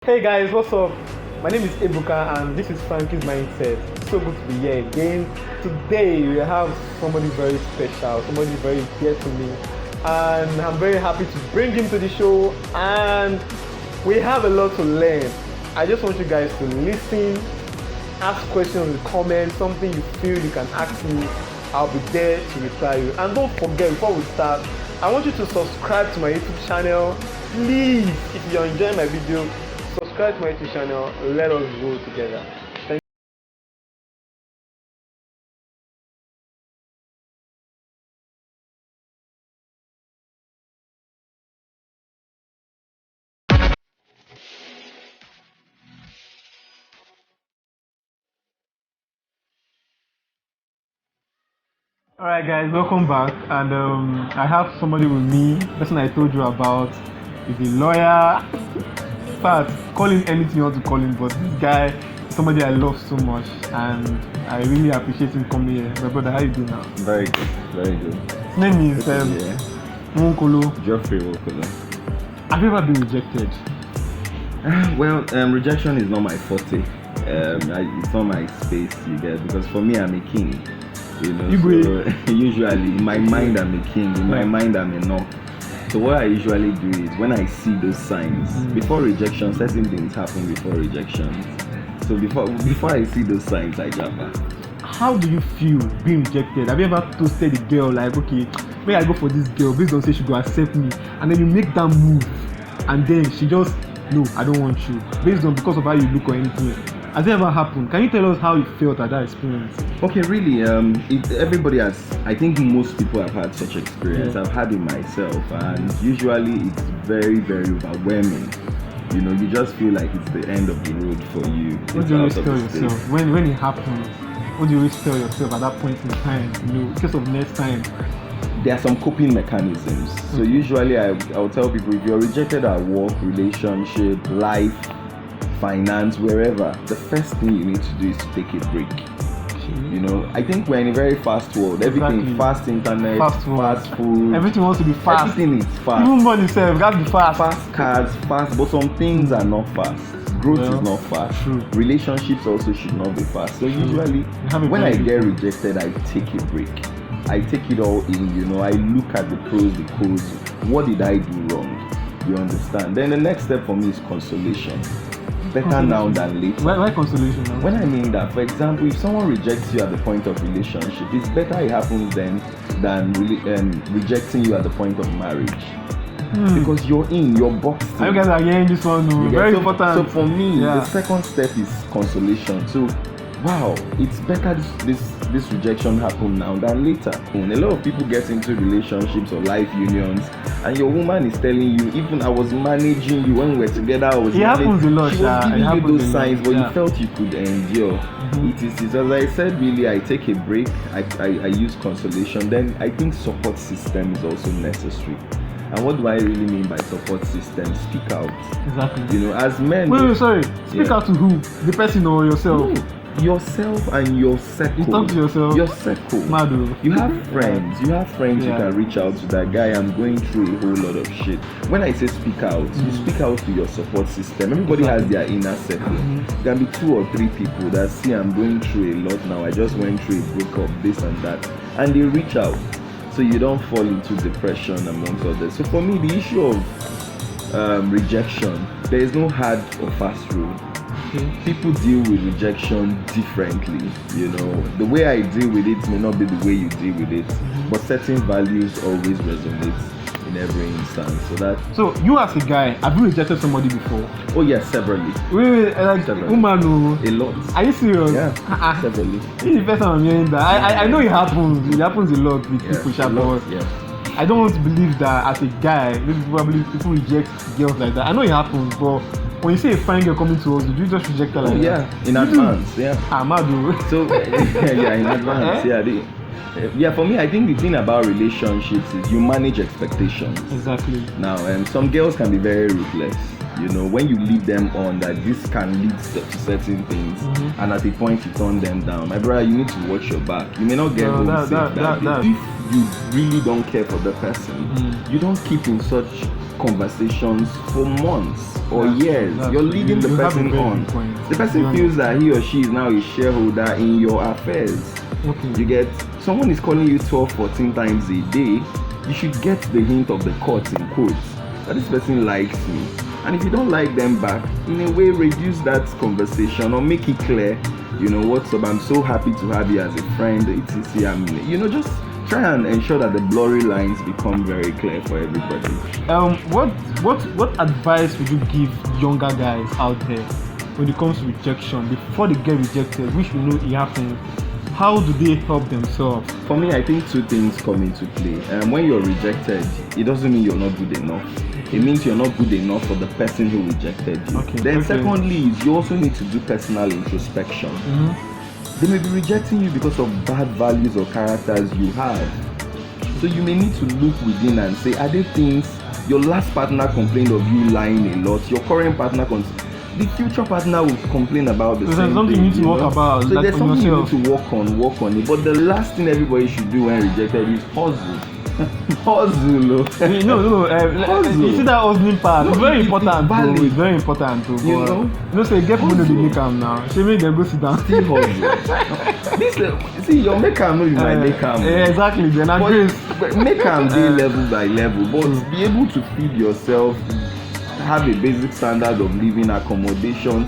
Hey guys, what's up? My name is Buka and this is Frankie's Mindset. So good to be here again. Today we have somebody very special, somebody very dear to me, and I'm very happy to bring him to the show. And we have a lot to learn. I just want you guys to listen, ask questions in the comments, something you feel you can ask me. I'll be there to reply you. And don't forget, before we start, I want you to subscribe to my YouTube channel. Please, if you're enjoying my video, subscribe to my YouTube channel. Let us grow together. Thank you. Alright guys, welcome back. And I have somebody with me, the person I told you about. He's a lawyer. In fact, call him anything you want to call him, but this guy is somebody I love so much, and I really appreciate him coming here. My brother, how you doing now? Very good, very good. His name is Nwokolo. Geoffrey Nwokolo. Have you ever been rejected? Well, rejection is not my forte. It's not my space, you get, because for me, I'm a king. You know, so usually in my mind, I'm a king. In my mind, I'm enough. So what I usually do is when I see those signs before rejection, certain things happen before rejection. So before I see those signs, I jump back. How do you feel being rejected? Have you ever toasted a girl like, okay, may I go for this girl based on say she go accept me, and then you make that move, and then she just no, I don't want you based on because of how you look or anything? Has it ever happened? Can you tell us how you felt at that experience? Okay, really, everybody has, I think most people have had such experience. I've had it myself, and usually it's very, very overwhelming. You know, you just feel like it's the end of the road for you. What do you always tell yourself when it happens? What do you always tell yourself at that point in time? You know, in case of next time. There are some coping mechanisms. So usually I'll tell people, if you're rejected at work, relationship, life, finance, wherever, the first thing you need to do is to take a break. You know, I think we're in a very fast world. Everything fast, internet, fast food. Everything wants to be fast. Everything is fast. Even money itself, got to be fast. Fast cars, fast, but some things are not fast. Growth is not fast. True. Relationships also should not be fast. So usually, when I get rejected, I take a break. I take it all in. You know, I look at the pros, the cons. What did I do wrong? You understand? Then the next step for me is consolation. Better now than later. Why consolation now? When I mean that, for example, if someone rejects you at the point of relationship, it's better it happens then than rejecting you at the point of marriage. Because you're boxed in. You guys are hearing this one, very important. So for me, the second step is consolation. So, wow, it's better this rejection happen now than later. And a lot of people get into relationships or life unions, and your woman is telling you, even I was managing you when we were together, I was happens a lot. She was giving you those signs, but you felt you could endure. It is, as I said, really, I take a break, I use consolation, then I think support system is also necessary. And what do I really mean by support system? Speak out. Exactly. You know, as men. Wait, sorry. Speak out to who? The person or yourself? No. Yourself and your circle. You talk to yourself. Your circle. Mado. You have friends. You have friends you can reach out to. That guy, I'm going through a whole lot of shit. When I say speak out, you speak out to your support system. Everybody has their inner circle. There can be 2 or 3 people that see I'm going through a lot now. I just went through a breakup, this and that, and they reach out. So you don't fall into depression amongst others. So for me, the issue of rejection, there is no hard or fast rule. People deal with rejection differently. You know, the way I deal with it may not be the way you deal with it, but certain values always resonate in every instance. So you as a guy, have you rejected somebody before? Oh yes, severally. Wait, like woman, a lot. Are you serious? Yeah, severally. This is the first time I'm hearing that. I know it happens. It happens a lot with people, but I don't want to believe that as a guy, maybe probably people reject girls like that. I know it happens, but when you see a fine girl coming to us, do you just reject her like that? In advance, Madu. So in advance, for me, I think the thing about relationships is you manage expectations. Exactly. Now, some girls can be very ruthless. You know, when you lead them on that this can lead to certain things, and at a point you turn them down. My brother, you need to watch your back. You may not get home safe. If you really don't care for the person, you don't keep in such conversations for months or years. You're leading the person on. The person feels that he or she is now a shareholder in your affairs. Okay. You get, someone is calling you 12, 14 times a day. You should get the hint of the quotes in quotes that this person likes me. And if you don't like them back, in a way reduce that conversation or make it clear, what's up, I'm so happy to have you as a friend, etc. Just try and ensure that the blurry lines become very clear for everybody. What advice would you give younger guys out there when it comes to rejection? Before they get rejected, which we know it happens, how do they help themselves? For me, I think two things come into play. When you're rejected, it doesn't mean you're not good enough. It means you're not good enough for the person who rejected you. Then secondly, is you also need to do personal introspection. They may be rejecting you because of bad values or characters you have. So you may need to look within and say, are there things your last partner complained of you lying a lot, your current partner the future partner will complain about the same thing. There's something you need to work about. So there's something you need to work on it. But the last thing everybody should do when rejected is hustle. Hustle. Hustle. You see that hustling part? It's very important. It's very important too. So you get money to make them now. She make them go sit down. Still hustle. See, your make them know you might make them. Exactly. Then make them day level by level, but be able to feed yourself. Have a basic standard of living, accommodation.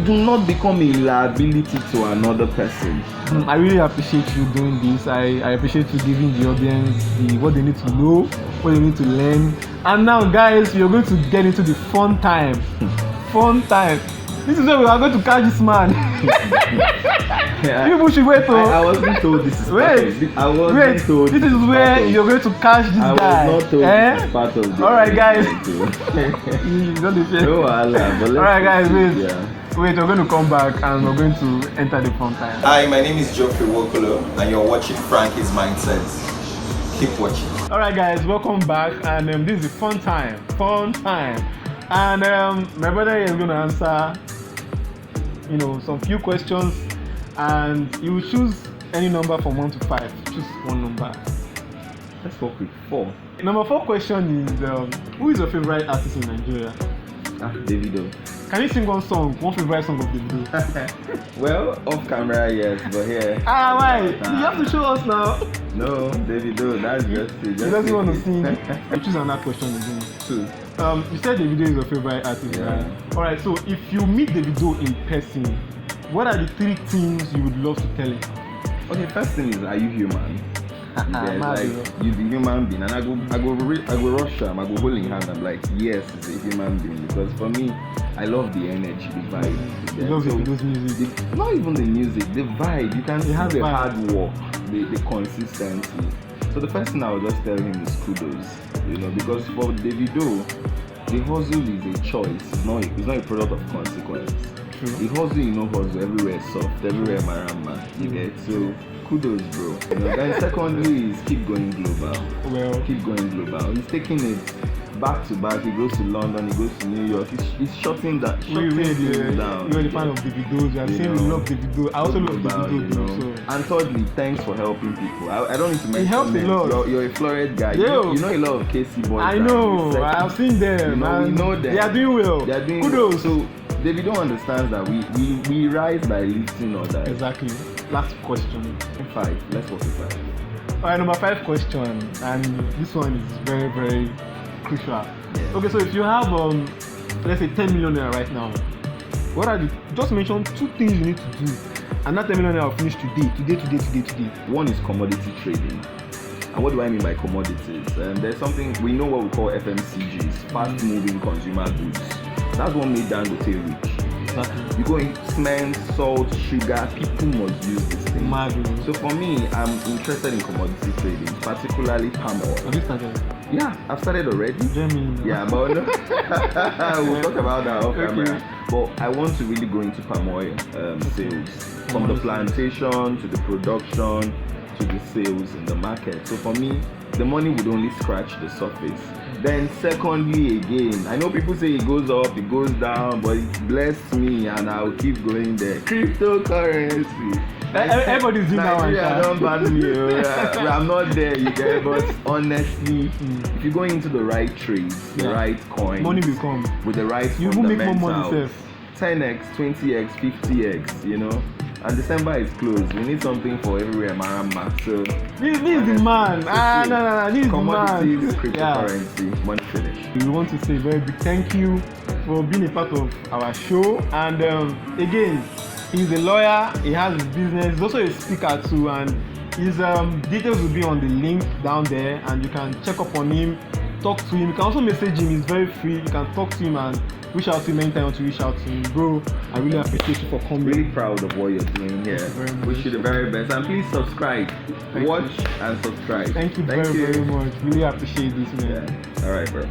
Do not become a liability to another person. I really appreciate you doing this. I appreciate you giving the audience what they need to know, what they need to learn. And now, guys, you're going to get into the fun time. Fun time. This is where we are going to catch this man. People should wait. I wasn't told this is part of it. I wasn't told this is where you're going to catch this guy. I was not told this is part of it. Alright, guys. Alright, guys, wait, we're going to come back and we're going to enter the fun time. Hi, my name is Geoffrey Nwokolo and you're watching Frankie's Mindset. Keep watching. Alright, guys, welcome back, and this is the fun time. And my brother here is going to answer some few questions, and you will choose any number from 1 to 5. Choose one number. Let's work with 4. Number 4 question is who is your favorite artist in Nigeria? Davido. Can you sing one favorite song of Davido? Well, off camera, yes, but here. Why? You have to show us now. No, Davido, that's just it. He doesn't want to sing. You choose another question again. 2. You said Davido is your favorite artist, yeah. Right? Alright, so if you meet Davido in person, what are the 3 things you would love to tell him? Okay, first thing is, are you human? You the human being, and I go rush him, I go hold in hand, I'm like, yes, it's a human being, because for me, I love the energy, the vibe. You love Davido's music? Not even the music, the vibe. You can see the hard work, the consistency. So the first thing I would just tell him is kudos, because for Davido, the hustle is a choice. It's not a product of consequence. True. The hustle, hustle everywhere soft, everywhere marama. You get, so kudos, bro. Then secondly is keep going global. Keep going global. He's taking it back to back. He goes to London, he goes to New York. He's shutting that. You're the fan of Davido. You are saying you love Davido. I also love Davido. So. And thirdly, thanks for helping people. I don't need to mention he helps a lot. You're a florid guy. You know a lot of KC boys. I know. I've seen them. We know them. They are doing well. They are doing kudos. Well. So Davido understands that we rise by lifting others. Exactly. Last question. 5. Let's go to 5. Alright, number 5 question, and this one is very, very crucial. Yeah. Okay, so if you have let's say 10 million naira right now, what are just mention 2 things you need to do, and that 10 million naira will finish today. One is commodity trading. And what do I mean by commodities? There's something, we know what we call FMCGs, fast moving consumer goods. That's what made Dangote rich. Exactly. You go in cement, salt, sugar, people must use this thing. So for me, I'm interested in commodity trading, particularly palm oil. Have you started? Yeah, I've started already. Yeah, but we'll talk about that off camera. But I want to really go into palm oil sales, from the plantation to the production to the sales in the market. So for me, the money would only scratch the surface. Then secondly, again, I know people say it goes up, it goes down, but it's blessed me and I'll keep going there. Cryptocurrency. Everybody's doing that one. Nigeria, don't ban me. I'm not there, you get. But honestly, if you're going into the right trades, the right coin, money will come with the right you will make more money, fundamentals, sef. 10x, 20x, 50x, you know. And December is closed. We need something for everywhere, Marama. So This is the man. No. This is the man. commodities, cryptocurrency, money finish. We want to say a very big thank you for being a part of our show. And again, he's a lawyer. He has his business. He's also a speaker too. And his details will be on the link down there. And you can check up on him, talk to him. You can also message him. He's very free. You can talk to him and reach out to him anytime to reach out to him. Bro, I really appreciate you for coming. Really proud of what you're doing here. Wish you the very best. And please subscribe. Watch and subscribe. Thank you very much. Really appreciate this, man. Yeah. All right, bro.